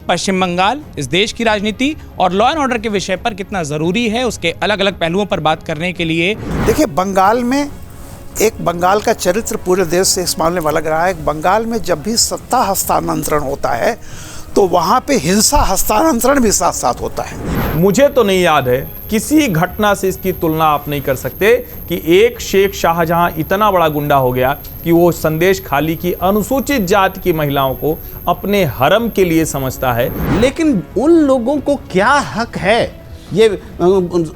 पश्चिम बंगाल इस देश की राजनीति और लॉ एंड ऑर्डर के विषय पर कितना ज़रूरी है, उसके अलग अलग पहलुओं पर बात करने के लिए देखिए, बंगाल में एक बंगाल का चरित्र पूरे देश से इस मामले में अलग रहा है। बंगाल में जब भी सत्ता हस्तांतरण होता है तो वहाँ पे हिंसा हस्तांतरण भी साथ साथ होता है। मुझे तो नहीं याद है, किसी घटना से इसकी तुलना आप नहीं कर सकते कि एक शेख शाहजहां इतना बड़ा गुंडा हो गया कि वो संदेश खाली की अनुसूचित जाति की महिलाओं को अपने हरम के लिए समझता है। लेकिन उन लोगों को क्या हक है ये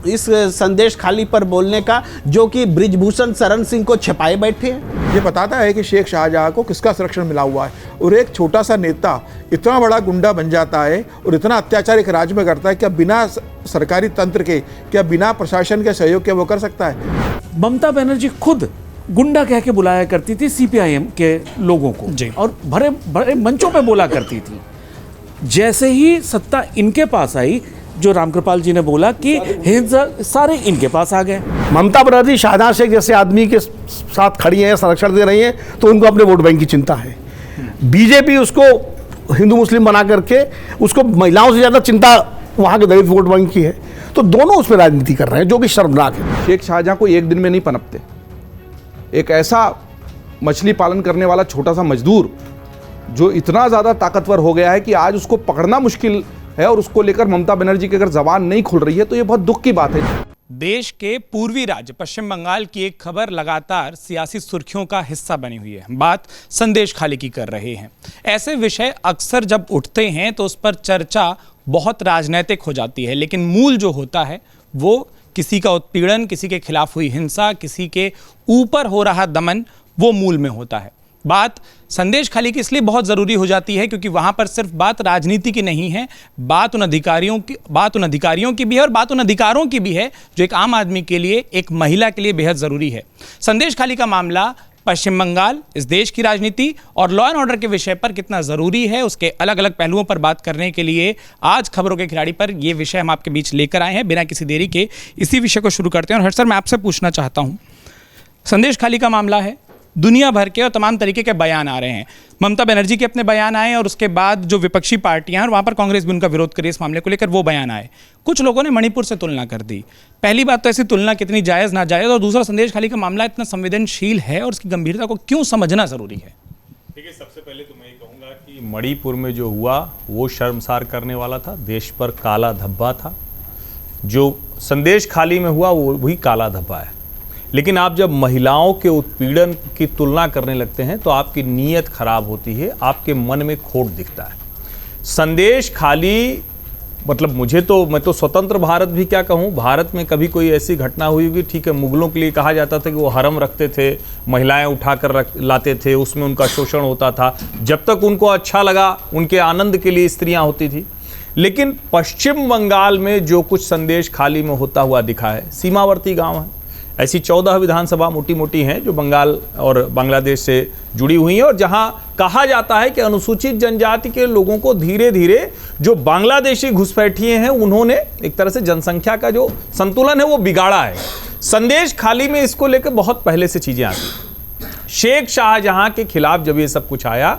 इस संदेश खाली पर बोलने का जो कि बृजभूषण शरण सिंह को छिपाए बैठे हैं? ये बताता है कि शेख शाहजहां को किसका संरक्षण मिला हुआ है, और एक छोटा सा नेता इतना बड़ा गुंडा बन जाता है और इतना अत्याचार एक राज्य में करता है। क्या बिना सरकारी तंत्र के, क्या बिना प्रशासन के सहयोग के वो कर सकता है? ममता बनर्जी खुद गुंडा कह के बुलाया करती थी सीपीआईएम के लोगों को जी। और बड़े बड़े मंचों पे बोला करती थी। जैसे ही सत्ता इनके पास आई, जो रामकृपाल जी ने बोला कि हिंसा सारे इनके पास आ गए। ममता बनर्जी शाहजहां शेख जैसे आदमी के साथ खड़ी हैं, संरक्षण दे रही हैं, तो उनको अपने वोट बैंक की चिंता है। बीजेपी उसको हिंदू मुस्लिम बना करके उसको महिलाओं से ज़्यादा चिंता वहाँ के दलित वोट बैंक की है। तो दोनों उसमें राजनीति कर रहे हैं, जो कि शर्मनाक है। शेख शाहजहां को एक दिन में नहीं पनपते। एक ऐसा मछली पालन करने वाला छोटा सा मजदूर जो इतना ज़्यादा ताकतवर हो गया है कि आज उसको पकड़ना मुश्किल है, और उसको लेकर ममता बनर्जी की अगर जबान नहीं खुल रही है तो ये बहुत दुख की बात है। देश के पूर्वी राज्य पश्चिम बंगाल की एक खबर लगातार सियासी सुर्खियों का हिस्सा बनी हुई है। बात संदेश खाली की कर रहे हैं। ऐसे विषय अक्सर जब उठते हैं तो उस पर चर्चा बहुत राजनीतिक हो जाती है, लेकिन मूल जो होता है वो किसी का उत्पीड़न, किसी के खिलाफ हुई हिंसा, किसी के ऊपर हो रहा दमन, वो मूल में होता है। बात संदेश खाली की इसलिए बहुत ज़रूरी हो जाती है क्योंकि वहाँ पर सिर्फ बात राजनीति की नहीं है, बात उन अधिकारियों की भी है और बात उन अधिकारों की भी है जो एक आम आदमी के लिए, एक महिला के लिए बेहद ज़रूरी है। संदेश खाली का मामला पश्चिम बंगाल इस देश की राजनीति और लॉ एंड ऑर्डर के विषय पर कितना ज़रूरी है, उसके अलग अलग पहलुओं पर बात करने के लिए आज खबरों के खिलाड़ी पर ये विषय हम आपके बीच लेकर आए हैं। बिना किसी देरी के इसी विषय को शुरू करते हैं। और हर्ष सर, मैं आपसे पूछना चाहता हूँ, संदेश खाली का मामला है, दुनिया भर के और तमाम तरीके के बयान आ रहे हैं। ममता बनर्जी के अपने बयान आए और उसके बाद जो विपक्षी पार्टियां हैं और वहाँ पर कांग्रेस भी उनका विरोध करे इस मामले को लेकर, वो बयान आए। कुछ लोगों ने मणिपुर से तुलना कर दी। पहली बात तो ऐसी तुलना कितनी जायज़ नाजायज़, और दूसरा संदेश खाली का मामला इतना संवेदनशील है और उसकी गंभीरता को क्यों समझना ज़रूरी है? देखिए, सबसे पहले तो मैं ये कहूँगा कि मणिपुर में जो हुआ वो शर्मसार करने वाला था, देश पर काला धब्बा था। जो संदेश खाली में हुआ वो भी काला धब्बा है। लेकिन आप जब महिलाओं के उत्पीड़न की तुलना करने लगते हैं तो आपकी नीयत खराब होती है, आपके मन में खोट दिखता है। संदेश खाली मतलब मैं तो स्वतंत्र भारत भी क्या कहूँ, भारत में कभी कोई ऐसी घटना हुई होगी, ठीक है, मुगलों के लिए कहा जाता था कि वो हरम रखते थे, महिलाएं उठाकर लाते थे, उसमें उनका शोषण होता था, जब तक उनको अच्छा लगा उनके आनंद के लिए स्त्रियाँ होती थी। लेकिन पश्चिम बंगाल में जो कुछ संदेश खाली में होता हुआ दिखा है, सीमावर्ती गाँव है, ऐसी 14 विधानसभा मोटी मोटी हैं जो बंगाल और बांग्लादेश से जुड़ी हुई हैं, और जहां कहा जाता है कि अनुसूचित जनजाति के लोगों को धीरे धीरे जो बांग्लादेशी घुसपैठिए हैं उन्होंने एक तरह से जनसंख्या का जो संतुलन है वो बिगाड़ा है। संदेश खाली में इसको लेकर बहुत पहले से चीज़ें आती। शेख शाहजहां के खिलाफ जब ये सब कुछ आया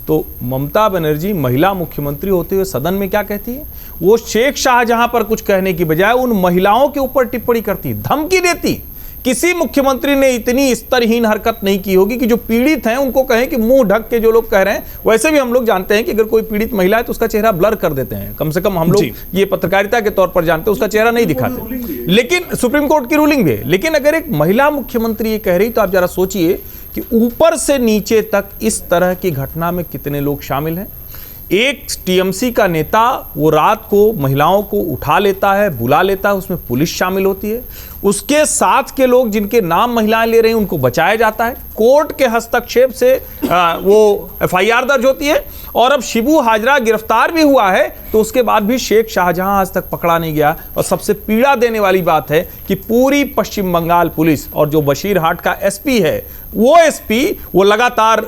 तो ममता बनर्जी महिला मुख्यमंत्री होते हुए सदन में क्या कहती है? वो शेख शाहजहां पर कुछ कहने की बजाय उन महिलाओं के ऊपर टिप्पणी करती, धमकी देती। किसी मुख्यमंत्री ने इतनी स्तरहीन हरकत नहीं की होगी कि जो पीड़ित हैं उनको कहें कि मुंह ढक के जो लोग कह रहे हैं। वैसे भी हम लोग जानते हैं कि अगर कोई पीड़ित महिला है तो उसका चेहरा ब्लर कर देते हैं, कम से कम हम लोग ये पत्रकारिता के तौर पर जानते हैं, उसका चेहरा नहीं दिखाते। लेकिन सुप्रीम कोर्ट की रूलिंग भी है। लेकिन अगर एक महिला मुख्यमंत्री ये कह रही तो आप जरा सोचिए कि ऊपर से नीचे तक इस तरह की घटना में कितने लोग शामिल हैं। एक टीएमसी का नेता वो रात को महिलाओं को उठा लेता है, बुला लेता है, उसमें पुलिस शामिल होती है, उसके साथ के लोग जिनके नाम महिलाएं ले रहे हैं उनको बचाया जाता है, कोर्ट के हस्तक्षेप से वो एफआईआर दर्ज होती है, और अब शिबू हाजरा गिरफ्तार भी हुआ है तो उसके बाद भी शेख शाहजहां आज तक पकड़ा नहीं गया। और सबसे पीड़ा देने वाली बात है कि पूरी पश्चिम बंगाल पुलिस और जो बशीरहाट का एसपी है वो एसपी, वो लगातार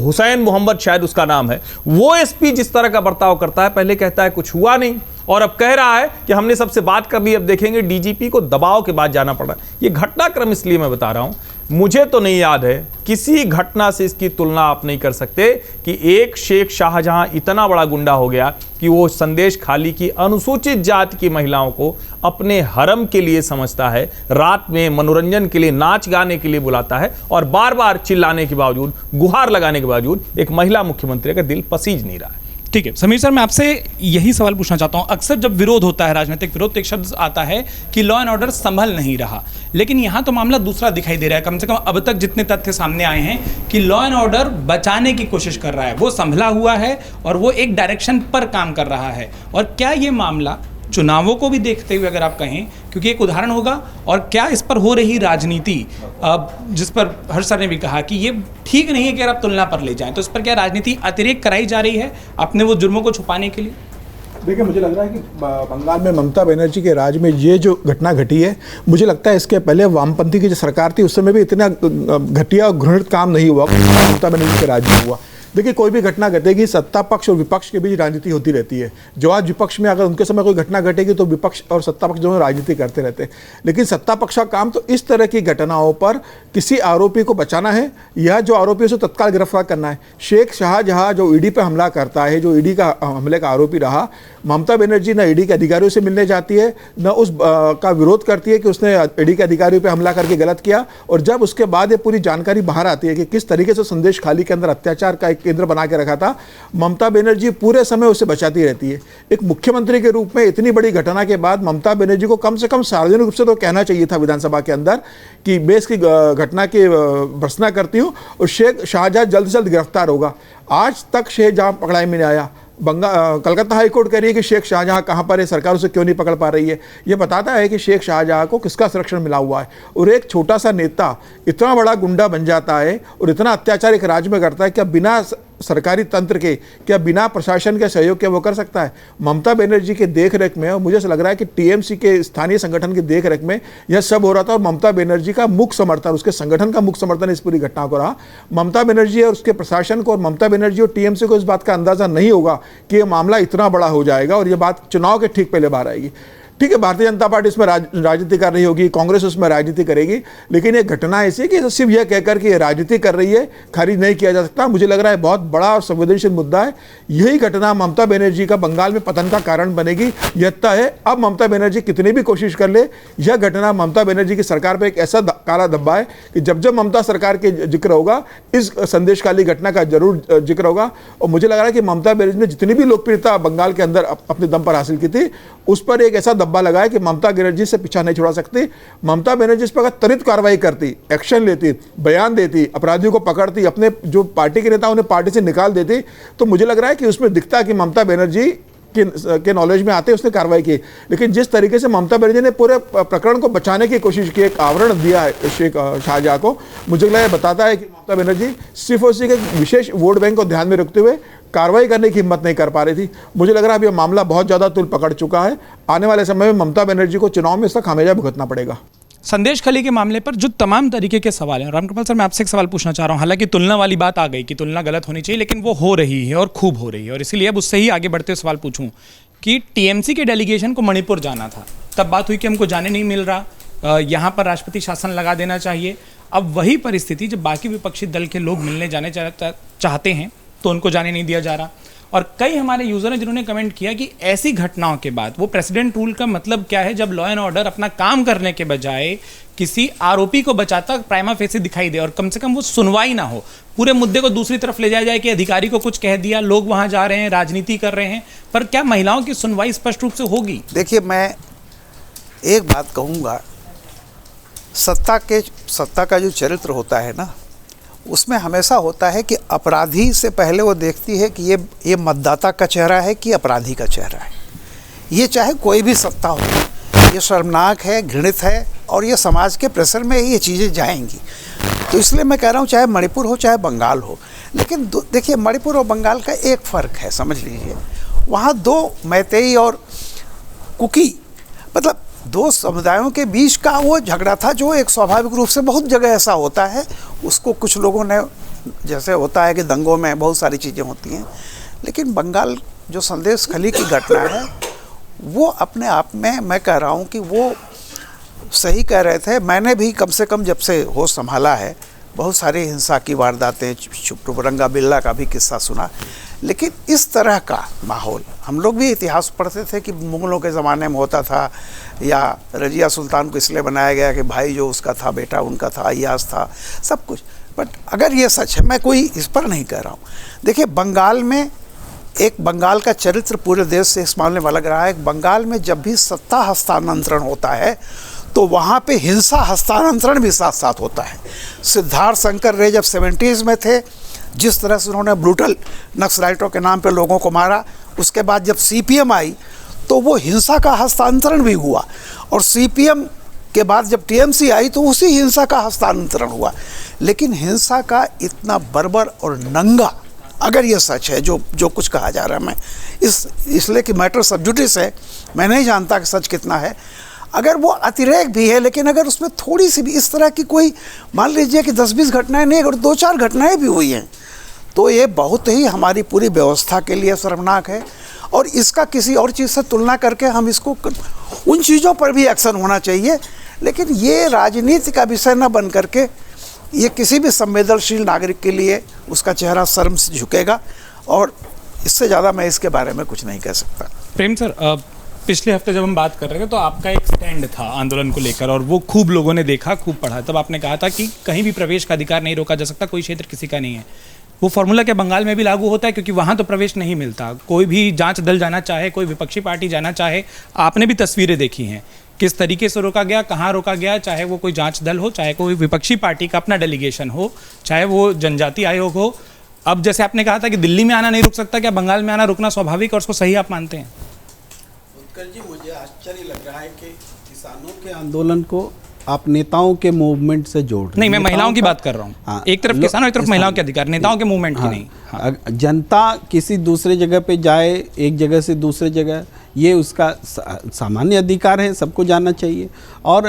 हुसैन मोहम्मद शायद उसका नाम है, वो एसपी जिस तरह का बर्ताव करता है, पहले कहता है कुछ हुआ नहीं और अब कह रहा है कि हमने सबसे बात कर ली, अब देखेंगे। डीजीपी को दबाव के बाद जाना पड़ा। ये घटनाक्रम इसलिए मैं बता रहा हूं, मुझे तो नहीं याद है, किसी घटना से इसकी तुलना आप नहीं कर सकते कि एक शेख शाहजहां इतना बड़ा गुंडा हो गया कि वो संदेश खाली की अनुसूचित जाति की महिलाओं को अपने हरम के लिए समझता है, रात में मनोरंजन के लिए, नाच गाने के लिए बुलाता है, और बार बार चिल्लाने के बावजूद, गुहार लगाने के बावजूद एक महिला मुख्यमंत्री का दिल पसीज नहीं रहा है। ठीक है समीर सर, मैं आपसे यही सवाल पूछना चाहता हूं। अक्सर जब विरोध होता है, राजनीतिक विरोध, तो एक शब्द आता है कि लॉ एंड ऑर्डर संभल नहीं रहा, लेकिन यहां तो मामला दूसरा दिखाई दे रहा है। कम से कम अब तक जितने तथ्य सामने आए हैं कि लॉ एंड ऑर्डर बचाने की कोशिश कर रहा है, वो संभला हुआ है और वो एक डायरेक्शन पर काम कर रहा है। और क्या ये मामला चुनावों को भी देखते हुए अगर आप कहें, क्योंकि एक उदाहरण होगा, और क्या इस पर हो रही राजनीति, जिस पर हर्ष सर ने भी कहा कि ये ठीक नहीं है कि अगर आप तुलना पर ले जाएं, तो इस पर क्या राजनीति अतिरेक कराई जा रही है अपने वो जुर्मों को छुपाने के लिए? देखिए, मुझे लग रहा है कि बंगाल में ममता बनर्जी के राज में ये जो घटना घटी है, मुझे लगता है इसके पहले वामपंथी की जो सरकार थी उस समय भी इतना घटिया और घृणित काम नहीं हुआ ममता बनर्जी के राज में हुआ। देखिए, कोई भी घटना घटेगी, सत्ता पक्ष और विपक्ष के बीच राजनीति होती रहती है। जो आज विपक्ष में अगर उनके समय कोई घटना घटेगी तो विपक्ष और सत्ता पक्ष दोनों राजनीति करते रहते हैं। लेकिन सत्ता पक्ष का काम तो इस तरह की घटनाओं पर किसी आरोपी को बचाना है या जो आरोपी उसे तत्काल गिरफ्तार करना है। शेख शाहजहां जो ईडी पर हमला करता है, जो ईडी का हमले का आरोपी रहा, ममता बनर्जी न ईडी के अधिकारियों से मिलने जाती है, न उस का विरोध करती है कि उसने ईडी के अधिकारियों पर हमला करके गलत किया। और जब उसके बाद ये पूरी जानकारी बाहर आती है कि किस तरीके से संदेश खाली के अंदर अत्याचार का एक केंद्र बना के रखा था, ममता बनर्जी पूरे समय उसे बचाती रहती है। एक मुख्यमंत्री के रूप में इतनी बड़ी घटना के बाद ममता बनर्जी को कम से कम सार्वजनिक रूप से तो कहना चाहिए था विधानसभा के अंदर कि मैं इसकी घटना की भर्त्सना करती हूँ और शेख शाहजहां जल्द से जल्द गिरफ्तार होगा। आज तक शाहजहां पकड़ाई में नहीं आया। कलकत्ता हाईकोर्ट कह रही है कि शेख शाहजहां कहाँ पर है, सरकार उसे क्यों नहीं पकड़ पा रही है। ये बताता है कि शेख शाहजहां को किसका संरक्षण मिला हुआ है। और एक छोटा सा नेता इतना बड़ा गुंडा बन जाता है और इतना अत्याचार एक राज्य में करता है, क्या बिना सरकारी तंत्र के, क्या बिना प्रशासन के सहयोग के वो कर सकता है? ममता बनर्जी के देख रेख में, और मुझे ऐसा लग रहा है कि टीएमसी के स्थानीय संगठन की देख रेख में यह सब हो रहा था। और ममता बनर्जी का मुख्य समर्थन, उसके संगठन का मुख्य समर्थन इस पूरी घटना को रहा। ममता बनर्जी और उसके प्रशासन को और ममता बनर्जी और टीएमसी को इस बात का अंदाजा नहीं होगा कि यह मामला इतना बड़ा हो जाएगा और यह बात चुनाव के ठीक पहले बाहर आएगी। ठीक है, भारतीय जनता पार्टी इसमें राजनीति कर रही होगी, कांग्रेस उसमें राजनीति करेगी, लेकिन ये घटना ऐसी है कि सिर्फ यह कहकर कि ये राजनीति कर रही है खारिज नहीं किया जा सकता। मुझे लग रहा है बहुत बड़ा और संवेदनशील मुद्दा है। यही घटना ममता बनर्जी का बंगाल में पतन का कारण बनेगी, यह तय है। अब ममता बनर्जी कितनी भी कोशिश कर ले, यह घटना ममता बनर्जी की सरकार पर एक ऐसा काला धब्बा है कि जब जब ममता सरकार के जिक्र होगा, इस संदेश खाली घटना का जरूर जिक्र होगा। और मुझे लग रहा है कि ममता बनर्जी ने जितनी भी लोकप्रियता बंगाल के अंदर अपने दम पर हासिल की थी, उस पर एक ऐसा धब्बा लगा है कि ममता बनर्जी से पीछा नहीं छुड़ा सकती। ममता बनर्जी इस पर अगर त्वरित कार्रवाई करती, एक्शन लेती, बयान देती, अपराधियों को पकड़ती, अपने जो पार्टी के नेता उन्हें पार्टी से निकाल देती, तो मुझे लग रहा है कि उसमें दिखता है कि ममता बनर्जी के नॉलेज में आते उसने कार्रवाई की। लेकिन जिस तरीके से ममता बनर्जी ने पूरे प्रकरण को बचाने की कोशिश की, एक आवरण दिया है शेख शाहजहां को, मुझे लग रहा है बताता है कि ममता बनर्जी सिर्फ उसी के विशेष वोट बैंक को ध्यान में रखते हुए कार्रवाई करने की हिम्मत नहीं कर पा रही थी। मुझे लग रहा है अब यह मामला बहुत ज़्यादा तुल पकड़ चुका है। आने वाले समय में ममता बनर्जी को चुनाव में इसका खामियाजा भुगतना पड़ेगा। संदेश खाली के मामले पर जो तमाम तरीके के सवाल हैं, रामकृपाल सर मैं आपसे एक सवाल पूछना चाह रहा हूं। हालांकि तुलना वाली बात आ गई कि तुलना गलत होनी चाहिए, लेकिन वो हो रही है और खूब हो रही है, और इसीलिए अब उससे ही आगे बढ़ते सवाल पूछूं कि टीएमसी के डेलीगेशन को मणिपुर जाना था, तब बात हुई कि हमको जाने नहीं मिल रहा, यहाँ पर राष्ट्रपति शासन लगा देना चाहिए। अब वही परिस्थिति जब बाकी विपक्षी दल के लोग मिलने जाने चाहते हैं तो उनको जाने नहीं दिया जा रहा। और कई हमारे यूजर हैं जिन्होंने कमेंट किया कि ऐसी घटनाओं के बाद वो प्रेसिडेंट रूल का मतलब क्या है, जब लॉ एंड ऑर्डर अपना काम करने के बजाय किसी आरोपी को बचाता प्राइमा फेसी दिखाई दे और कम से कम वो सुनवाई ना हो, पूरे मुद्दे को दूसरी तरफ ले जाया जाए कि अधिकारी को कुछ कह दिया, लोग वहां जा रहे हैं, राजनीति कर रहे हैं, पर क्या महिलाओं की सुनवाई स्पष्ट रूप से होगी? देखिए, मैं एक बात कहूँगा, सत्ता का जो चरित्र होता है ना, उसमें हमेशा होता है कि अपराधी से पहले वो देखती है कि ये मतदाता का चेहरा है कि अपराधी का चेहरा है। ये चाहे कोई भी सत्ता हो, ये शर्मनाक है, घृणित है, और ये समाज के प्रेशर में ये चीज़ें जाएंगी। तो इसलिए मैं कह रहा हूँ, चाहे मणिपुर हो चाहे बंगाल हो, लेकिन देखिए मणिपुर और बंगाल का एक फ़र्क है, समझ लीजिए। वहाँ दो मैतेई और कुकी, मतलब दो समुदायों के बीच का वो झगड़ा था, जो एक स्वाभाविक रूप से बहुत जगह ऐसा होता है। उसको कुछ लोगों ने, जैसे होता है कि दंगों में बहुत सारी चीज़ें होती हैं, लेकिन बंगाल जो संदेश खाली की घटना है, वो अपने आप में मैं कह रहा हूँ कि वो सही कह रहे थे। मैंने भी कम से कम जब से होश संभाला है बहुत सारी हिंसा की वारदातें, चुपरंगा बिल्ला का भी किस्सा सुना, लेकिन इस तरह का माहौल हम लोग भी इतिहास पढ़ते थे कि मुगलों के ज़माने में होता था, या रजिया सुल्तान को इसलिए बनाया गया कि भाई जो उसका था बेटा उनका था, अय्याज था, सब कुछ। बट अगर ये सच है, मैं कोई इस पर नहीं कह रहा हूँ। देखिए, बंगाल में बंगाल का चरित्र पूरे देश से इस मामले में अलग रहा है। बंगाल में जब भी सत्ता हस्तांतरण होता है तो वहाँ पे हिंसा हस्तांतरण भी साथ साथ होता है। सिद्धार्थ शंकर रे जब 70s में थे, जिस तरह से उन्होंने ब्रूटल नक्सलाइटों के नाम पे लोगों को मारा, उसके बाद जब CPM आई तो वो हिंसा का हस्तांतरण भी हुआ, और CPM के बाद जब TMC आई तो उसी हिंसा का हस्तांतरण हुआ। लेकिन हिंसा का इतना बर्बर और नंगा, अगर ये सच है जो कुछ कहा जा रहा है, मैं इसलिए कि मैटर सब जुडिस है, मैं नहीं जानता कि सच कितना है, अगर वो अतिरेक भी है, लेकिन अगर उसमें थोड़ी सी भी इस तरह की कोई, मान लीजिए कि 10-20 घटनाएं नहीं, अगर 2-4 घटनाएं भी हुई हैं तो ये बहुत ही हमारी पूरी व्यवस्था के लिए शर्मनाक है। और इसका किसी और चीज़ से तुलना करके हम इसको, उन चीज़ों पर भी एक्शन होना चाहिए, लेकिन ये राजनीति का विषय न बन करके ये किसी भी संवेदनशील नागरिक के लिए उसका चेहरा शर्म से झुकेगा, और इससे ज़्यादा मैं इसके बारे में कुछ नहीं कह सकता। प्रेम सर, पिछले हफ्ते जब हम बात कर रहे थे तो आपका एक स्टैंड था आंदोलन को लेकर, और वो खूब लोगों ने देखा, खूब पढ़ा। तब आपने कहा था कि कहीं भी प्रवेश का अधिकार नहीं रोका जा सकता, कोई क्षेत्र किसी का नहीं है। वो फॉर्मूला क्या बंगाल में भी लागू होता है? क्योंकि वहाँ तो प्रवेश नहीं मिलता, कोई भी जांच दल जाना चाहे, कोई विपक्षी पार्टी जाना चाहे, आपने भी तस्वीरें देखी हैं किस तरीके से रोका गया, कहाँ रोका गया, चाहे वो कोई जांच दल हो, चाहे कोई विपक्षी पार्टी का अपना डेलीगेशन हो, चाहे वो जनजाति आयोग हो। अब जैसे आपने कहा था कि दिल्ली में आना नहीं रुक सकता, क्या बंगाल में आना रुकना स्वाभाविक और उसको सही आप मानते हैं? उत्कर्ष जी, मुझे आश्चर्य लग रहा है कि किसानों के आंदोलन को आप नेताओं के मूवमेंट से जोड़ रहे हैं। नहीं, मैं महिलाओं की बात कर रहा हूँ। हाँ, एक तरफ किसानों, एक तरफ महिलाओं के अधिकार, नेताओं के मूवमेंट की नहीं। हाँ। जनता किसी दूसरे जगह पे जाए, एक जगह से दूसरे जगह, ये उसका सामान्य अधिकार है, सबको जाना चाहिए। और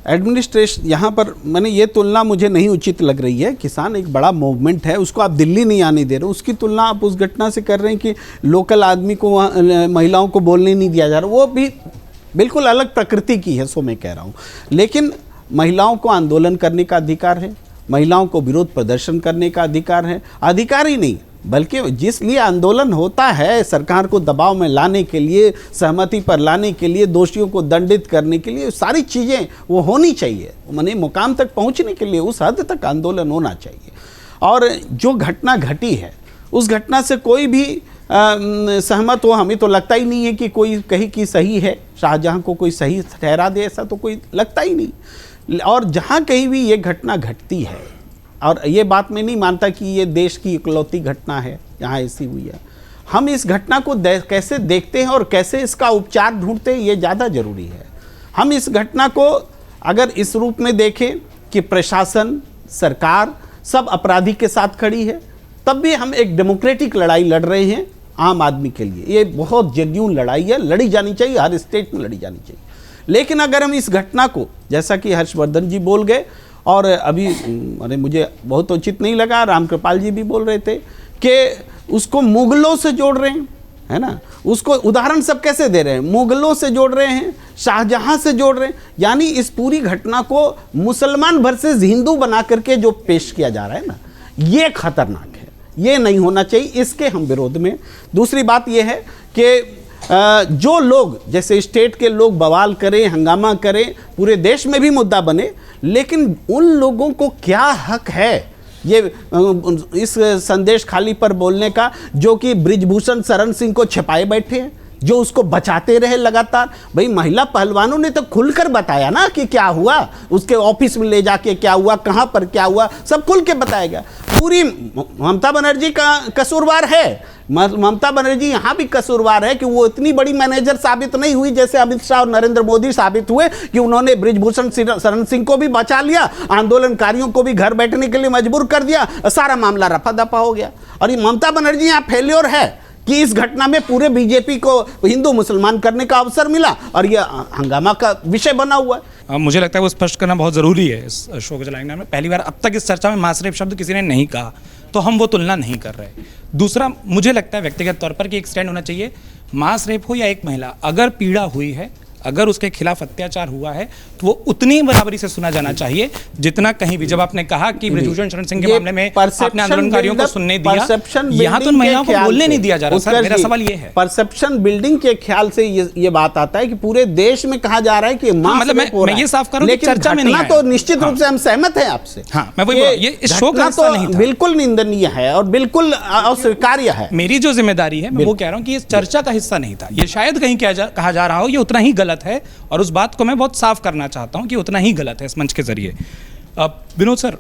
एडमिनिस्ट्रेशन यहाँ पर, मैंने ये तुलना मुझे नहीं उचित लग रही है। किसान एक बड़ा मूवमेंट है, उसको आप दिल्ली नहीं आने दे रहे, उसकी तुलना आप उस घटना से कर रहे हैं कि लोकल आदमी को, महिलाओं को बोलने नहीं दिया जा रहा। वो भी बिल्कुल अलग प्रकृति की है, सो मैं कह रहा हूँ। लेकिन महिलाओं को आंदोलन करने का अधिकार है, महिलाओं को विरोध प्रदर्शन करने का अधिकार है। अधिकार ही नहीं, बल्कि जिस लिए आंदोलन होता है, सरकार को दबाव में लाने के लिए, सहमति पर लाने के लिए, दोषियों को दंडित करने के लिए, सारी चीज़ें वो होनी चाहिए। माने मुकाम तक पहुंचने के लिए उस हद तक आंदोलन होना चाहिए। और जो घटना घटी है, उस घटना से कोई भी सहमत हो, हमें तो लगता ही नहीं है कि कोई कहीं की सही है, शाहजहां को कोई सही ठहरा दे, ऐसा तो कोई लगता ही नहीं। और जहाँ कहीं भी ये घटना घटती है, और ये बात मैं नहीं मानता कि ये देश की इकलौती घटना है यहाँ ऐसी हुई है, हम इस घटना को कैसे देखते हैं और कैसे इसका उपचार ढूंढते हैं, ये ज़्यादा ज़रूरी है। हम इस घटना को अगर इस रूप में देखें कि प्रशासन, सरकार सब अपराधी के साथ खड़ी है, तब भी हम एक डेमोक्रेटिक लड़ाई लड़ रहे हैं आम आदमी के लिए। ये बहुत जेन्युइन लड़ाई है, लड़ी जानी चाहिए, हर स्टेट में लड़ी जानी चाहिए। लेकिन अगर हम इस घटना को, जैसा कि हर्षवर्धन जी बोल गए, और अभी अरे मुझे बहुत उचित नहीं लगा, रामकृपाल जी भी बोल रहे थे कि उसको मुगलों से जोड़ रहे हैं, है ना। उसको उदाहरण सब कैसे दे रहे हैं, मुगलों से जोड़ रहे हैं, शाहजहां से जोड़ रहे हैं। यानी इस पूरी घटना को मुसलमान वर्सेस हिंदू बना करके जो पेश किया जा रहा है ना, ये खतरनाक है, ये नहीं होना चाहिए, इसके हम विरोध में। दूसरी बात ये है कि जो लोग, जैसे स्टेट के लोग बवाल करें, हंगामा करें, पूरे देश में भी मुद्दा बने, लेकिन उन लोगों को क्या हक है ये इस संदेश खाली पर बोलने का, जो कि बृजभूषण शरण सिंह को छिपाए बैठे हैं, जो उसको बचाते रहे लगातार। भाई, महिला पहलवानों ने तो खुलकर बताया ना कि क्या हुआ, उसके ऑफिस में ले जाके क्या हुआ, कहाँ पर क्या हुआ, सब खुल के बताएगा। पूरी ममता बनर्जी का कसूरवार है, ममता बनर्जी यहाँ भी कसूरवार है कि वो इतनी बड़ी मैनेजर साबित नहीं हुई जैसे अमित शाह और नरेंद्र मोदी साबित हुए, कि उन्होंने बृजभूषण शरण सिंह को भी बचा लिया, आंदोलनकारियों को भी घर बैठने के लिए मजबूर कर दिया, सारा मामला रफा दफा हो गया। और ये ममता बनर्जी यहाँ फेल्योर है कि इस घटना में पूरे बीजेपी को हिंदू मुसलमान करने का अवसर मिला और यह हंगामा का विषय बना हुआ है। मुझे लगता है वो स्पष्ट करना बहुत ज़रूरी है इस शो के चलाने में। पहली बार अब तक इस चर्चा में मासरेफ शब्द किसी ने नहीं कहा, तो हम वो तुलना नहीं कर रहे। दूसरा, मुझे लगता है व्यक्तिगत तौर पर कि एक स्टैंड होना चाहिए, मास रेप हो या एक महिला, अगर पीड़ा हुई है, अगर उसके खिलाफ अत्याचार हुआ है तो वो उतनी बराबरी से सुना जाना चाहिए जितना कहीं भी। जब आपने कहा कि बृजभूषण शरण सिंह के मामले में आपने आंदोलनकारियों को सुनने दिया, यहाँ तो महिलाओं को बोलने नहीं दिया जा रहा। सर मेरा सवाल ये है, परसेप्शन बिल्डिंग के ख्याल से ये बात आता है कि पूरे देश में कहा जा रहा है कि मतलब मैं ये साफ करूं कि चर्चा में नहीं आया। तो निश्चित रूप से हम सहमत हैं आपसे। हाँ, मैं वही ये इस शो का हिस्सा नहीं था। बिल्कुल निंदनीय है और बिल्कुल अस्वीकार्य है। मेरी जो जिम्मेदारी है मैं वो कह रहा हूं कि इस चर्चा का हिस्सा नहीं था। ये शायद कहीं कहा जा रहा हो, ये उतना ही गलत है और उस बात को मैं बहुत साफ करना चाहता हूं कि उतना ही गलत है इस मंच के जरिए। विनोद सर,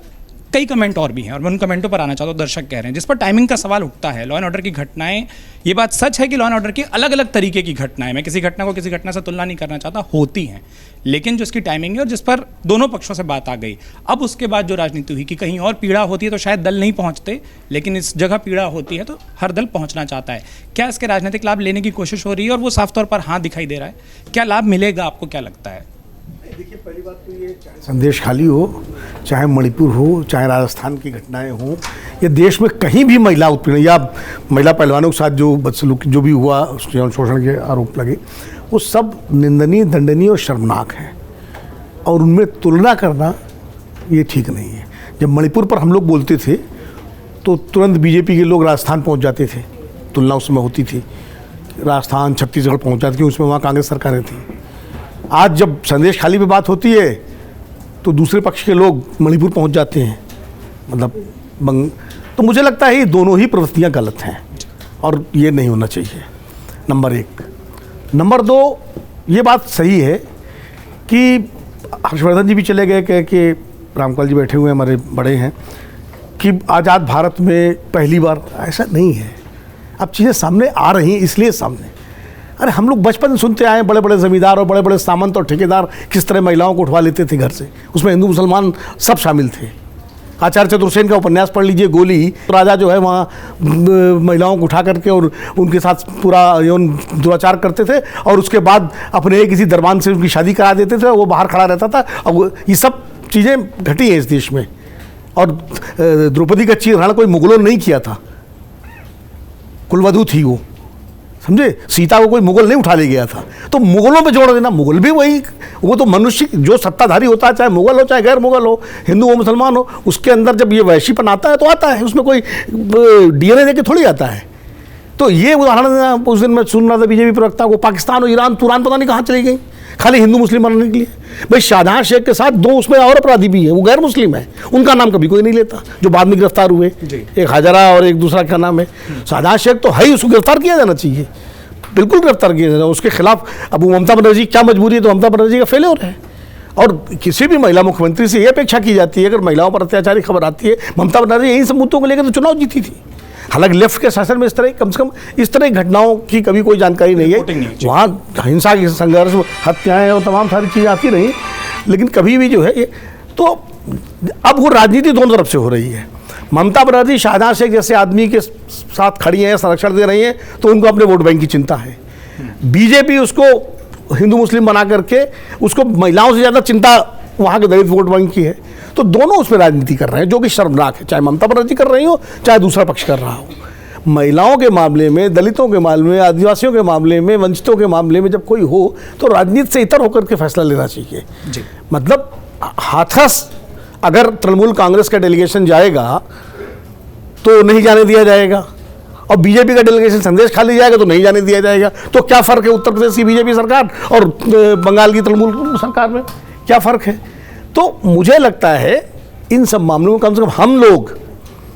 कई कमेंट और भी हैं और मैं उन कमेंटों पर आना चाहता हूं। दर्शक कह रहे हैं जिस पर टाइमिंग का सवाल उठता है, लॉ एंड ऑर्डर की घटनाएं, ये बात सच है कि लॉ एंड ऑर्डर की अलग अलग तरीके की घटनाएं, मैं किसी घटना को किसी घटना से तुलना नहीं करना चाहता, होती हैं, लेकिन जो इसकी टाइमिंग है और जिस पर दोनों पक्षों से बात आ गई, अब उसके बाद जो राजनीति हुई कि कहीं और पीड़ा होती है तो शायद दल नहीं पहुंचते, लेकिन इस जगह पीड़ा होती है तो हर दल पहुंचना चाहता है। क्या इसके राजनीतिक लाभ लेने की कोशिश हो रही है और वो साफ तौर पर हाँ दिखाई दे रहा है? क्या लाभ मिलेगा, आपको क्या लगता है? देखिए, पहली बात तो ये, चाहे संदेश खाली हो, चाहे मणिपुर हो, चाहे राजस्थान की घटनाएं हों, ये देश में कहीं भी महिला उत्पीड़न या महिला पहलवानों के साथ जो बदसलूकी जो भी हुआ, शोषण के आरोप लगे, वो सब निंदनीय, दंडनीय और शर्मनाक है और उनमें तुलना करना ये ठीक नहीं है। जब मणिपुर पर हम लोग बोलते थे तो तुरंत बीजेपी के लोग राजस्थान पहुँच जाते थे, तुलना उसमें होती थी, राजस्थान छत्तीसगढ़ पहुँच जाती थी, उसमें वहाँ कांग्रेस सरकारें थी। आज जब संदेश खाली पे बात होती है तो दूसरे पक्ष के लोग मणिपुर पहुंच जाते हैं, मतलब तो मुझे लगता है ये दोनों ही प्रवृत्तियां गलत हैं और ये नहीं होना चाहिए, नंबर एक। नंबर दो, ये बात सही है कि हर्षवर्धन जी भी चले गए, कह के रामपाल जी बैठे हुए हमारे बड़े हैं, कि आज़ाद भारत में पहली बार, ऐसा नहीं है। अब चीज़ें सामने आ रही हैं इसलिए सामने। अरे हम लोग बचपन में सुनते आए, बड़े बड़े ज़मींदार और बड़े बड़े सामंत और ठेकेदार किस तरह महिलाओं को उठवा लेते थे घर से, उसमें हिंदू मुसलमान सब शामिल थे। आचार्य चतुर्सेन का उपन्यास पढ़ लीजिए, गोली, राजा जो है वहाँ महिलाओं को उठा करके और उनके साथ पूरा यौन दुराचार करते थे और उसके बाद अपने किसी दरबान से उनकी शादी करा देते थे, वो बाहर खड़ा रहता था। अब ये सब चीज़ें घटी हैं इस देश में। और द्रौपदी का चीरहरण कोई मुगलों ने नहीं किया था, कुलवधू थी वो, समझे, सीता को कोई मुगल नहीं उठा ले गया था। तो मुगलों पे जोड़ देना, मुगल भी वही, वो तो मनुष्य जो सत्ताधारी होता है, चाहे मुगल हो चाहे गैर मुगल हो, हिंदू हो मुसलमान हो, उसके अंदर जब ये वैशीपन आता है तो आता है, उसमें कोई डीएनए देके थोड़ी आता है। तो ये उदाहरण उस दिन मैं सुन रहा था बीजेपी प्रवक्ता को, पाकिस्तान और ईरान तुरंत पता नहीं कहाँ चली गई खाली हिंदू मुस्लिम बनाने के लिए। भाई शाहजहां शेख के साथ दो उसमें और अपराधी भी हैं, वो गैर मुस्लिम है, उनका नाम कभी कोई नहीं लेता, जो बाद में गिरफ्तार हुए, एक हाजरा और एक दूसरा क्या नाम है। शाहजहां शेख तो है ही, उसको गिरफ्तार किया जाना चाहिए, बिल्कुल गिरफ्तार किया जाना उसके खिलाफ। अब ममता बनर्जी क्या मजबूरी है, तो ममता बनर्जी का फेलियर है। और किसी भी महिला मुख्यमंत्री से ये अपेक्षा की जाती है, अगर महिलाओं पर अत्याचार की खबर आती है, ममता बनर्जी यही सब मुद्दों को लेकर तो चुनाव जीती थी। हालांकि लेफ्ट के शासन में इस तरह कम से कम इस तरह की घटनाओं की कभी कोई जानकारी नहीं है। वहाँ हिंसा की संघर्ष, हत्याएं और तमाम सारी चीज़ें आती रही, लेकिन कभी भी जो है ये, तो अब वो राजनीति दोनों तरफ से हो रही है। ममता बनर्जी शाहजहां शेख जैसे आदमी के साथ खड़ी हैं, संरक्षण दे रही हैं, तो उनको अपने वोट बैंक की चिंता है। बीजेपी उसको हिंदू मुस्लिम बना करके, उसको महिलाओं से ज़्यादा चिंता वहाँ के दलित वोट बैंक की है। तो दोनों उसमें राजनीति कर रहे हैं, जो कि शर्मनाक है, चाहे ममता बनर्जी कर रही हो चाहे दूसरा पक्ष कर रहा हो। महिलाओं के मामले में, दलितों के मामले में, आदिवासियों के मामले में, वंचितों के मामले में जब कोई हो तो राजनीति से इतर होकर के फैसला लेना चाहिए। मतलब हाथरस अगर तृणमूल कांग्रेस का डेलीगेशन जाएगा तो नहीं जाने दिया जाएगा, और बीजेपी का डेलीगेशन संदेश खाली जाएगा तो नहीं जाने दिया जाएगा। तो क्या फ़र्क है उत्तर प्रदेश की बीजेपी सरकार और बंगाल की तृणमूल सरकार में, क्या फ़र्क है? तो मुझे लगता है इन सब मामलों में कम से कम हम लोग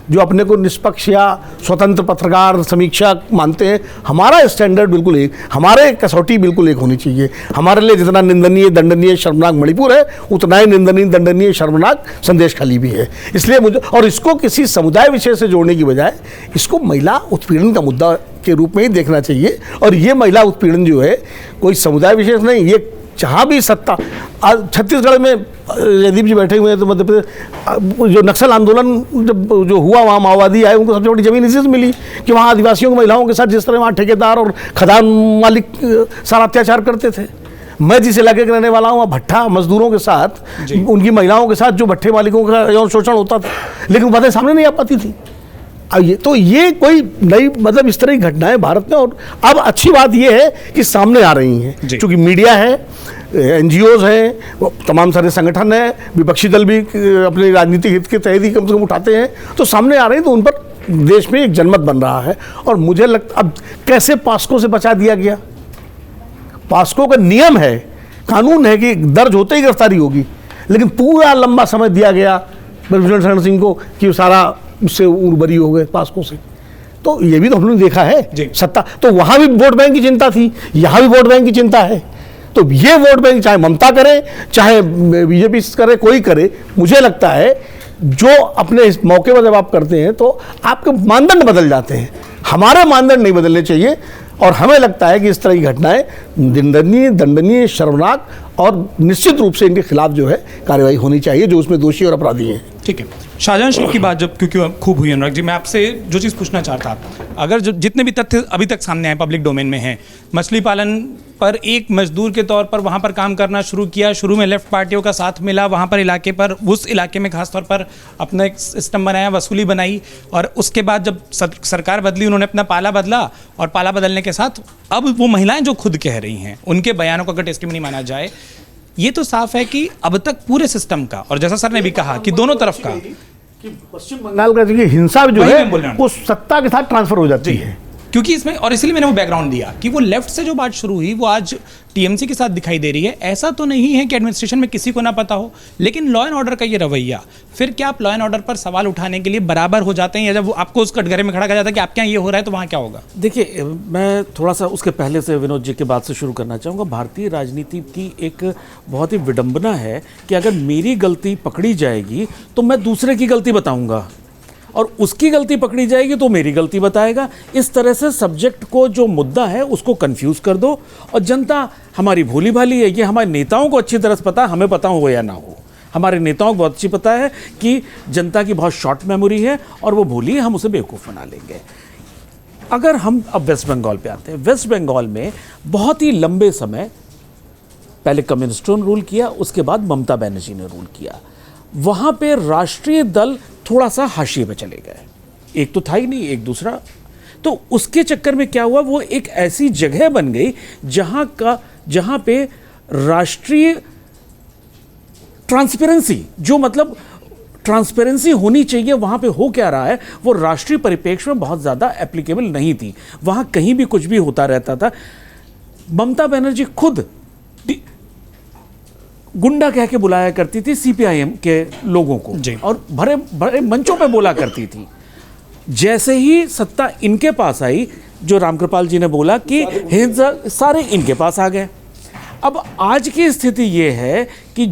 जो अपने को निष्पक्ष या स्वतंत्र पत्रकार समीक्षक मानते हैं, हमारा स्टैंडर्ड बिल्कुल एक, हमारे कसौटी बिल्कुल एक होनी चाहिए। हमारे लिए जितना निंदनीय, दंडनीय, शर्मनाक मणिपुर है, उतना ही निंदनीय, दंडनीय, शर्मनाक संदेश खाली भी है। इसलिए मुझे, और इसको किसी समुदाय विशेष से जोड़ने की बजाय इसको महिला उत्पीड़न का मुद्दा के रूप में ही देखना चाहिए। और ये महिला उत्पीड़न जो है कोई समुदाय विशेष नहीं, ये जहाँ भी सत्ता, आज छत्तीसगढ़ में जयदीप जी बैठे हुए हैं, तो मध्य प्रदेश जो नक्सल आंदोलन जब जो हुआ, वहाँ माओवादी आए, उनको सबसे बड़ी जमीन इसी से मिली कि वहाँ आदिवासियों की महिलाओं के साथ जिस तरह वहाँ ठेकेदार और खदान मालिक सारा अत्याचार करते थे। मैं जिस इलाके का रहने वाला हूँ, वहाँ भट्ठा मजदूरों के साथ, उनकी महिलाओं के साथ जो भट्ठे मालिकों का यौन शोषण होता था, लेकिन बातें सामने नहीं आ पाती थी। अब ये कोई नई मतलब इस तरह की घटनाएं भारत में, और अब अच्छी बात ये है कि सामने आ रही हैं, क्योंकि मीडिया है, एनजीओज हैं, तमाम सारे संगठन हैं, विपक्षी दल भी अपने राजनीतिक हित के तहत ही कम से कम उठाते हैं, तो सामने आ रहे हैं, तो उन पर देश में एक जनमत बन रहा है। और मुझे लगता अब कैसे पास्को से बचा दिया गया, पास्को का नियम है, कानून है कि दर्ज होते ही गिरफ्तारी होगी, लेकिन पूरा लंबा समय दिया गया ब्रजभूषण शरण सिंह को कि वो सारा उससे उर्बरी हो गए पास्को से। तो ये भी तो हमने देखा है सत्ता, तो वहाँ भी वोट बैंक की चिंता थी, यहाँ भी वोट बैंक की चिंता है। तो ये वोट बैंक चाहे ममता करे चाहे बीजेपी करे, कोई करे, मुझे लगता है जो अपने इस मौके पर जब आप करते हैं तो आपके मानदंड बदल जाते हैं। हमारे मानदंड नहीं बदलने चाहिए, और हमें लगता है कि इस तरह की घटनाएं दंडनीय, शर्मनाक, और निश्चित रूप से इनके खिलाफ जो है कार्रवाई होनी चाहिए जो उसमें दोषी और अपराधी हैं। ठीक है, शाहजहां शेख की बात जब क्योंकि खूब हुई अनुराग जी, मैं आपसे जो चीज़ पूछना चाहता था, अगर जितने भी तथ्य अभी तक सामने आए पब्लिक डोमेन में हैं, मछली पालन पर एक मजदूर के तौर पर वहाँ पर काम करना शुरू किया, शुरू में लेफ्ट पार्टियों का साथ मिला, वहाँ पर इलाके पर उस इलाके में खासतौर पर अपना एक सिस्टम बनाया, वसूली बनाई, और उसके बाद जब सरकार बदली उन्होंने अपना पाला बदला, और पाला बदलने के साथ अब वो महिलाएं जो खुद कह रही हैं, उनके बयानों को अगर टेस्टिमनी माना जाए, ये तो साफ है कि अब तक पूरे सिस्टम का, और जैसा सर ने भी कहा कि दोनों तरफ का, पश्चिम बंगाल का जो हिंसा जो है वो सत्ता के साथ ट्रांसफर हो जाती है, क्योंकि इसमें, और इसलिए मैंने वो बैकग्राउंड दिया कि वो लेफ्ट से जो बात शुरू हुई वो आज टीएमसी के साथ दिखाई दे रही है। ऐसा तो नहीं है कि एडमिनिस्ट्रेशन में किसी को ना पता हो, लेकिन लॉ एंड ऑर्डर का ये रवैया, फिर क्या आप लॉ एंड ऑर्डर पर सवाल उठाने के लिए बराबर हो जाते हैं, या जब वो आपको उस कटघरे में खड़ा कर जाता है कि आपके यहाँ ये हो रहा है तो वहाँ क्या होगा? देखिए, मैं थोड़ा सा उसके पहले से विनोद जी के बात से शुरू करना चाहूँगा। भारतीय राजनीति की एक बहुत ही विडंबना है कि अगर मेरी गलती पकड़ी जाएगी तो मैं दूसरे की गलती बताऊँगा, और उसकी गलती पकड़ी जाएगी तो मेरी गलती बताएगा। इस तरह से सब्जेक्ट को, जो मुद्दा है उसको कंफ्यूज कर दो, और जनता हमारी भोली भाली है, ये हमारे नेताओं को अच्छी तरह से पता है, हमें पता हो या ना हो, हमारे नेताओं को बहुत अच्छी पता है कि जनता की बहुत शॉर्ट मेमोरी है और वो भूली, हम उसे बेवकूफ़ बना लेंगे। अगर हम अब वेस्ट बंगाल पे आते हैं, वेस्ट बंगाल में बहुत ही लंबे समय पहले कम्युनिस्टों ने रूल किया, उसके बाद ममता बनर्जी ने रूल किया। वहाँ पे राष्ट्रीय दल थोड़ा सा हाशिए पे चले गए, एक तो था ही नहीं, एक दूसरा, तो उसके चक्कर में क्या हुआ, वो एक ऐसी जगह बन गई जहाँ पे राष्ट्रीय ट्रांसपेरेंसी, जो मतलब ट्रांसपेरेंसी होनी चाहिए, वहाँ पे हो क्या रहा है वो राष्ट्रीय परिप्रेक्ष्य में बहुत ज़्यादा एप्लीकेबल नहीं थी। वहाँ कहीं भी कुछ भी होता रहता था। ममता बनर्जी खुद गुंडा कह के बुलाया करती थी सीपीआईएम के लोगों को, और भरे भरे मंचों पे बोला करती थी। जैसे ही सत्ता इनके पास आई, जो रामकृपाल जी ने बोला कि हिंसा, सारे इनके पास आ गए। अब आज की स्थिति ये है कि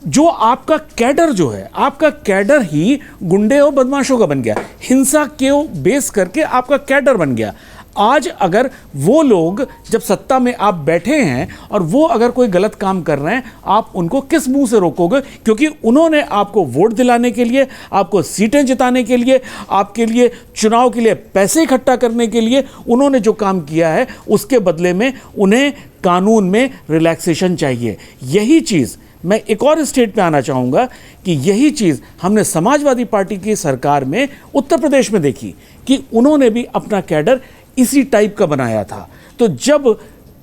जो आपका कैडर जो है, आपका कैडर ही गुंडे और बदमाशों का बन गया, हिंसा के बेस करके आपका कैडर बन गया। आज अगर वो लोग जब सत्ता में आप बैठे हैं और वो अगर कोई गलत काम कर रहे हैं, आप उनको किस मुंह से रोकोगे? क्योंकि उन्होंने आपको वोट दिलाने के लिए, आपको सीटें जिताने के लिए, आपके लिए चुनाव के लिए पैसे इकट्ठा करने के लिए उन्होंने जो काम किया है, उसके बदले में उन्हें कानून में रिलैक्सेशन चाहिए। यही चीज़ मैं एक और स्टेट पे आना चाहूँगा कि यही चीज़ हमने समाजवादी पार्टी की सरकार में उत्तर प्रदेश में देखी कि उन्होंने भी अपना कैडर इसी टाइप का बनाया था। तो जब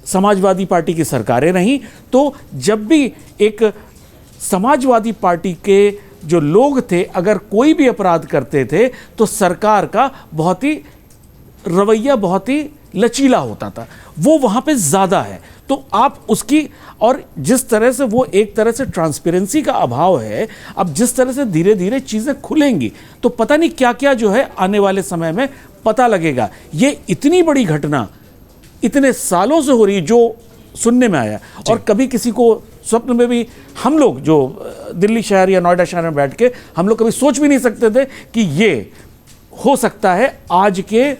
समाजवादी पार्टी की सरकारें रहीं, तो जब भी एक समाजवादी पार्टी के जो लोग थे, अगर कोई भी अपराध करते थे तो सरकार का बहुत ही रवैया बहुत ही लचीला होता था। वो वहाँ पे ज़्यादा है, तो आप उसकी, और जिस तरह से वो एक तरह से ट्रांसपेरेंसी का अभाव है, अब जिस तरह से धीरे धीरे चीज़ें खुलेंगी तो पता नहीं क्या क्या जो है आने वाले समय में पता लगेगा। ये इतनी बड़ी घटना इतने सालों से हो रही, जो सुनने में आया, और कभी किसी को स्वप्न में भी, हम लोग जो दिल्ली शहर या नोएडा शहर में बैठ के हम लोग कभी सोच भी नहीं सकते थे कि ये हो सकता है आज के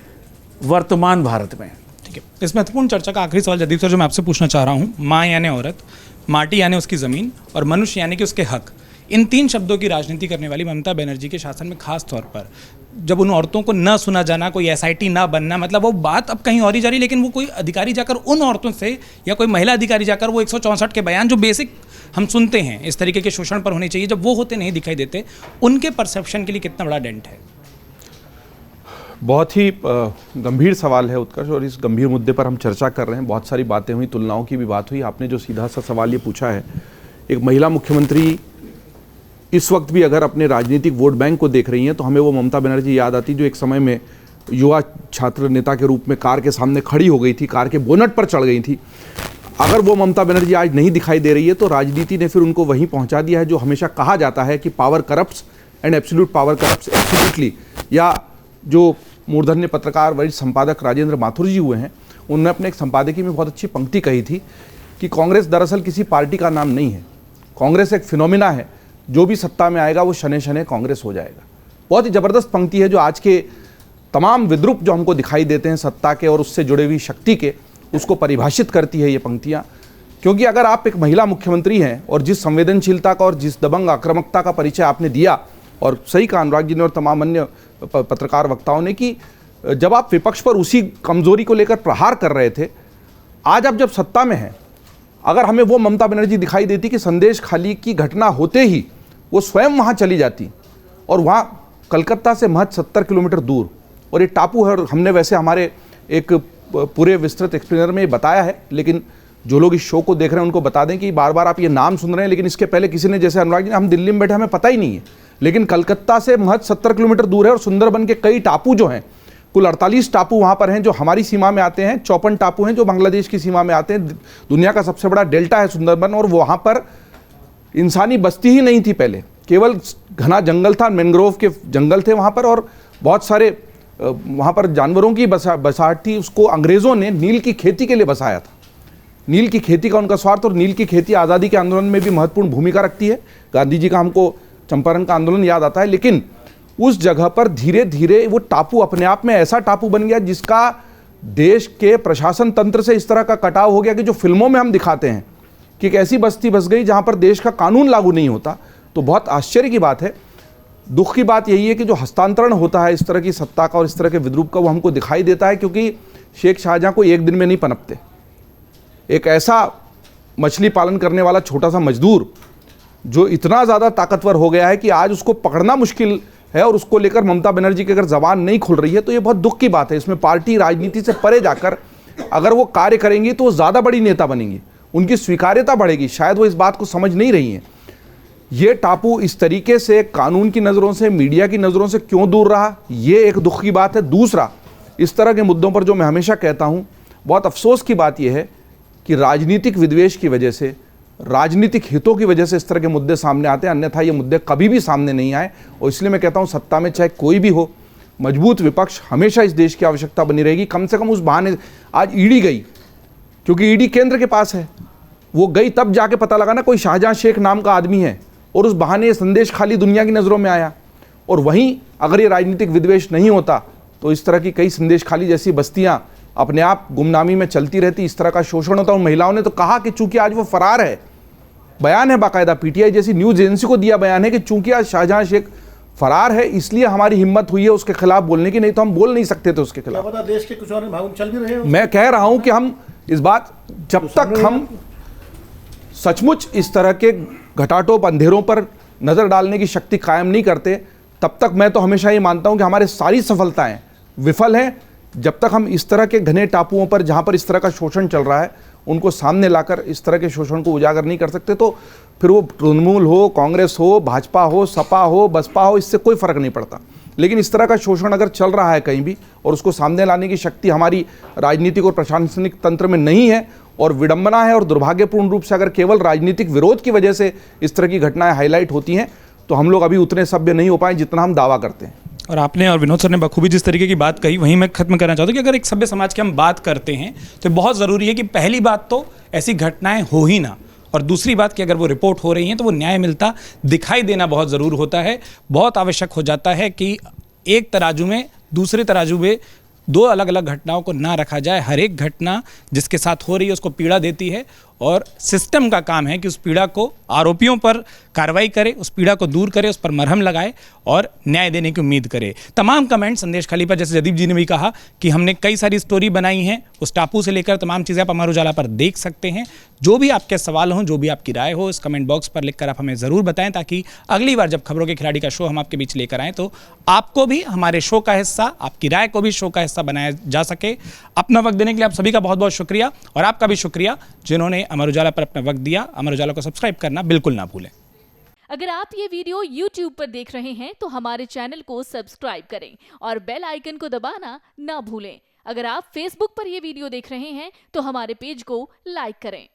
वर्तमान भारत में। ठीक है, इस महत्वपूर्ण चर्चा का आखिरी सवाल जदीप सर जो मैं आपसे पूछना चाह रहा हूँ, माँ यानी औरत, माटी यानी उसकी ज़मीन, और मनुष्य यानी कि उसके हक, इन तीन शब्दों की राजनीति करने वाली ममता बनर्जी के शासन में खास तौर पर जब उन औरतों को न सुना जाना, कोई एसआईटी ना बनना, मतलब वो बात अब कहीं और ही जा रही, लेकिन वो कोई अधिकारी जाकर उन औरतों से, या कोई महिला अधिकारी जाकर वो 164 के बयान जो बेसिक हम सुनते हैं इस तरीके के शोषण पर होने चाहिए, जब वो होते नहीं दिखाई देते, उनके परसेप्शन के लिए कितना बड़ा डेंट है? बहुत ही गंभीर सवाल है उत्कर्ष, और इस गंभीर मुद्दे पर हम चर्चा कर रहे हैं। बहुत सारी बातें हुई, तुलनाओं की भी बात हुई। आपने जो सीधा सा सवाल ये पूछा है, एक महिला मुख्यमंत्री इस वक्त भी अगर अपने राजनीतिक वोट बैंक को देख रही हैं तो हमें वो ममता बनर्जी याद आती जो एक समय में युवा छात्र नेता के रूप में कार के सामने खड़ी हो गई थी, कार के बोनट पर चढ़ गई थी। अगर वो ममता बनर्जी आज नहीं दिखाई दे रही है तो राजनीति ने फिर उनको वहीं पहुंचा दिया है जो हमेशा कहा जाता है कि power corrupts and absolute power corrupts absolutely. या जो मूर्धन्य पत्रकार वरिष्ठ संपादक राजेंद्र माथुर जी हुए हैं, उन्होंने अपने एक संपादकीय में बहुत अच्छी पंक्ति कही थी कि कांग्रेस दरअसल किसी पार्टी का नाम नहीं है, कांग्रेस एक फिनोमिना है, जो भी सत्ता में आएगा वो शनै शनै कांग्रेस हो जाएगा। बहुत ही ज़बरदस्त पंक्ति है जो आज के तमाम विद्रूप जो हमको दिखाई देते हैं सत्ता के और उससे जुड़े हुई शक्ति के, उसको परिभाषित करती है ये पंक्तियाँ। क्योंकि अगर आप एक महिला मुख्यमंत्री हैं और जिस संवेदनशीलता का और जिस दबंग आक्रामकता का परिचय आपने दिया, और सही कहा अनुराग जी ने और तमाम अन्य पत्रकार वक्ताओं ने कि जब आप विपक्ष पर उसी कमजोरी को लेकर प्रहार कर रहे थे, आज आप जब सत्ता में हैं, अगर हमें वो ममता बनर्जी दिखाई देती कि संदेश खाली की घटना होते ही वो स्वयं वहाँ चली जाती, और वहाँ कलकत्ता से महज 70 किलोमीटर दूर, और ये टापू है, और हमने वैसे हमारे एक पूरे विस्तृत एक्सप्लेनर में ये बताया है, लेकिन जो लोग इस शो को देख रहे हैं उनको बता दें कि बार बार आप ये नाम सुन रहे हैं, लेकिन इसके पहले किसी ने, जैसे अनुराग जी ने, हम दिल्ली में बैठे हमें पता ही नहीं है, लेकिन कलकत्ता से महज 70 किलोमीटर दूर है, और सुंदरबन के कई टापू जो हैं, कुल 48 टापू वहाँ पर हैं जो हमारी सीमा में आते हैं, 54 टापू हैं जो बांग्लादेश की सीमा में आते हैं। दुनिया का सबसे बड़ा डेल्टा है सुंदरबन, और वहाँ पर इंसानी बस्ती ही नहीं थी पहले, केवल घना जंगल था, मैंग्रोव के जंगल थे वहाँ पर, और बहुत सारे वहाँ पर जानवरों की बसाहट थी। उसको अंग्रेज़ों ने नील की खेती के लिए बसाया था। नील की खेती का उनका स्वार्थ, और नील की खेती आज़ादी के आंदोलन में भी महत्वपूर्ण भूमिका रखती है। गांधी जी का हमको चंपारण का आंदोलन याद आता है, लेकिन उस जगह पर धीरे धीरे वो टापू अपने आप में ऐसा टापू बन गया जिसका देश के प्रशासन तंत्र से इस तरह का कटाव हो गया कि जो फिल्मों में हम दिखाते हैं कि एक ऐसी बस्ती बस गई जहाँ पर देश का कानून लागू नहीं होता। तो बहुत आश्चर्य की बात है, दुख की बात यही है कि जो हस्तांतरण होता है इस तरह की सत्ता का और इस तरह के विद्रूप का, वो हमको दिखाई देता है, क्योंकि शेख शाहजहां को एक दिन में नहीं पनपते। एक ऐसा मछली पालन करने वाला छोटा सा मजदूर जो इतना ज़्यादा ताकतवर हो गया है कि आज उसको पकड़ना मुश्किल है, और उसको लेकर ममता बनर्जी की अगर ज़बान नहीं खुल रही है तो ये बहुत दुख की बात है। इसमें पार्टी राजनीति से परे जाकर अगर वो कार्य करेंगी तो वो ज़्यादा बड़ी नेता बनेंगी, उनकी स्वीकार्यता बढ़ेगी। शायद वो इस बात को समझ नहीं रही हैं। ये टापू इस तरीके से कानून की नज़रों से, मीडिया की नज़रों से क्यों दूर रहा, ये एक दुख की बात है। दूसरा, इस तरह के मुद्दों पर जो मैं हमेशा कहता हूँ, बहुत अफसोस की बात यह है कि राजनीतिक विद्वेष की वजह से, राजनीतिक हितों की वजह से इस तरह के मुद्दे सामने आते हैं, अन्यथा ये मुद्दे कभी भी सामने नहीं आए। और इसलिए मैं कहता हूँ सत्ता में चाहे कोई भी हो, मजबूत विपक्ष हमेशा इस देश की आवश्यकता बनी रहेगी। कम से कम उस बहाने आज ईडी गई, क्योंकि ईडी केंद्र के पास है, वो गई तब जाके पता लगा ना कोई शाहजहां शेख नाम का आदमी है, और उस बहाने ये संदेश खाली दुनिया की नज़रों में आया। और वहीं अगर ये राजनीतिक विद्वेष नहीं होता तो इस तरह की कई संदेश खाली जैसी बस्तियाँ अपने आप गुमनामी में चलती रहती, इस तरह का शोषण होता। उन महिलाओं ने तो कहा कि चूंकि आज वो फरार है, बयान है बाकायदा, पीटीआई जैसी न्यूज़ एजेंसी को दिया बयान है कि चूंकि आज शाहजहां शेख फरार है इसलिए हमारी हिम्मत हुई है उसके खिलाफ बोलने की, नहीं तो हम बोल नहीं सकते थे उसके खिलाफ। पता देश के कुछ और भाग चल भी रहे हैं। मैं कह रहा हूं कि हम इस बात, जब तक हम सचमुच इस तरह के घटाटोप अंधेरों पर नजर डालने की शक्ति कायम नहीं करते, तब तक मैं तो हमेशा ये मानता हूं कि हमारी सारी सफलताएं विफल हैं। जब तक हम इस तरह के घने टापुओं पर जहां पर इस तरह का शोषण चल रहा है उनको सामने लाकर इस तरह के शोषण को उजागर नहीं कर सकते, तो फिर वो तृणमूल हो, कांग्रेस हो, भाजपा हो, सपा हो, बसपा हो, इससे कोई फर्क नहीं पड़ता। लेकिन इस तरह का शोषण अगर चल रहा है कहीं भी और उसको सामने लाने की शक्ति हमारी राजनीतिक और प्रशासनिक तंत्र में नहीं है, और विडंबना है और दुर्भाग्यपूर्ण रूप से अगर केवल राजनीतिक विरोध की वजह से इस तरह की घटनाएं हाईलाइट होती हैं, तो हम लोग अभी उतने सभ्य नहीं हो पाए जितना हम दावा करते हैं। और आपने और विनोद सर ने बखूबी जिस तरीके की बात कही, वहीं मैं खत्म करना चाहता हूँ कि अगर एक सभ्य समाज की हम बात करते हैं तो बहुत ज़रूरी है कि पहली बात तो ऐसी घटनाएं हो ही ना, और दूसरी बात कि अगर वो रिपोर्ट हो रही हैं तो वो न्याय मिलता दिखाई देना बहुत ज़रूर होता है। बहुत आवश्यक हो जाता है कि एक तराजू में दूसरे तराजू में दो अलग अलग घटनाओं को ना रखा जाए। हर एक घटना जिसके साथ हो रही है उसको पीड़ा देती है, और सिस्टम का काम है कि उस पीड़ा को आरोपियों पर कार्रवाई करे, उस पीड़ा को दूर करे, उस पर मरहम लगाए और न्याय देने की उम्मीद करे। तमाम कमेंट संदेश खाली पर, जैसे जदीप जी ने भी कहा कि हमने कई सारी स्टोरी बनाई हैं, उस टापू से लेकर तमाम चीज़ें आप अमर उजाला पर देख सकते हैं। जो भी आपके सवाल हों, जो भी आपकी राय हो, इस कमेंट बॉक्स पर लिखकर आप हमें ज़रूर बताएं, ताकि अगली बार जब खबरों के खिलाड़ी का शो हम आपके बीच लेकर आएँ तो आपको भी हमारे शो का हिस्सा, आपकी राय को भी शो का हिस्सा बनाया जा सके। अपना वक्त देने के लिए आप सभी का बहुत बहुत शुक्रिया, और आपका भी शुक्रिया जिन्होंने अमर उजाला पर अपना वक्त दिया। अमर उजाला को सब्सक्राइब करना बिल्कुल ना भूलें। अगर आप ये वीडियो YouTube पर देख रहे हैं तो हमारे चैनल को सब्सक्राइब करें और बेल आइकन को दबाना ना भूलें। अगर आप Facebook पर ये वीडियो देख रहे हैं तो हमारे पेज को लाइक करें।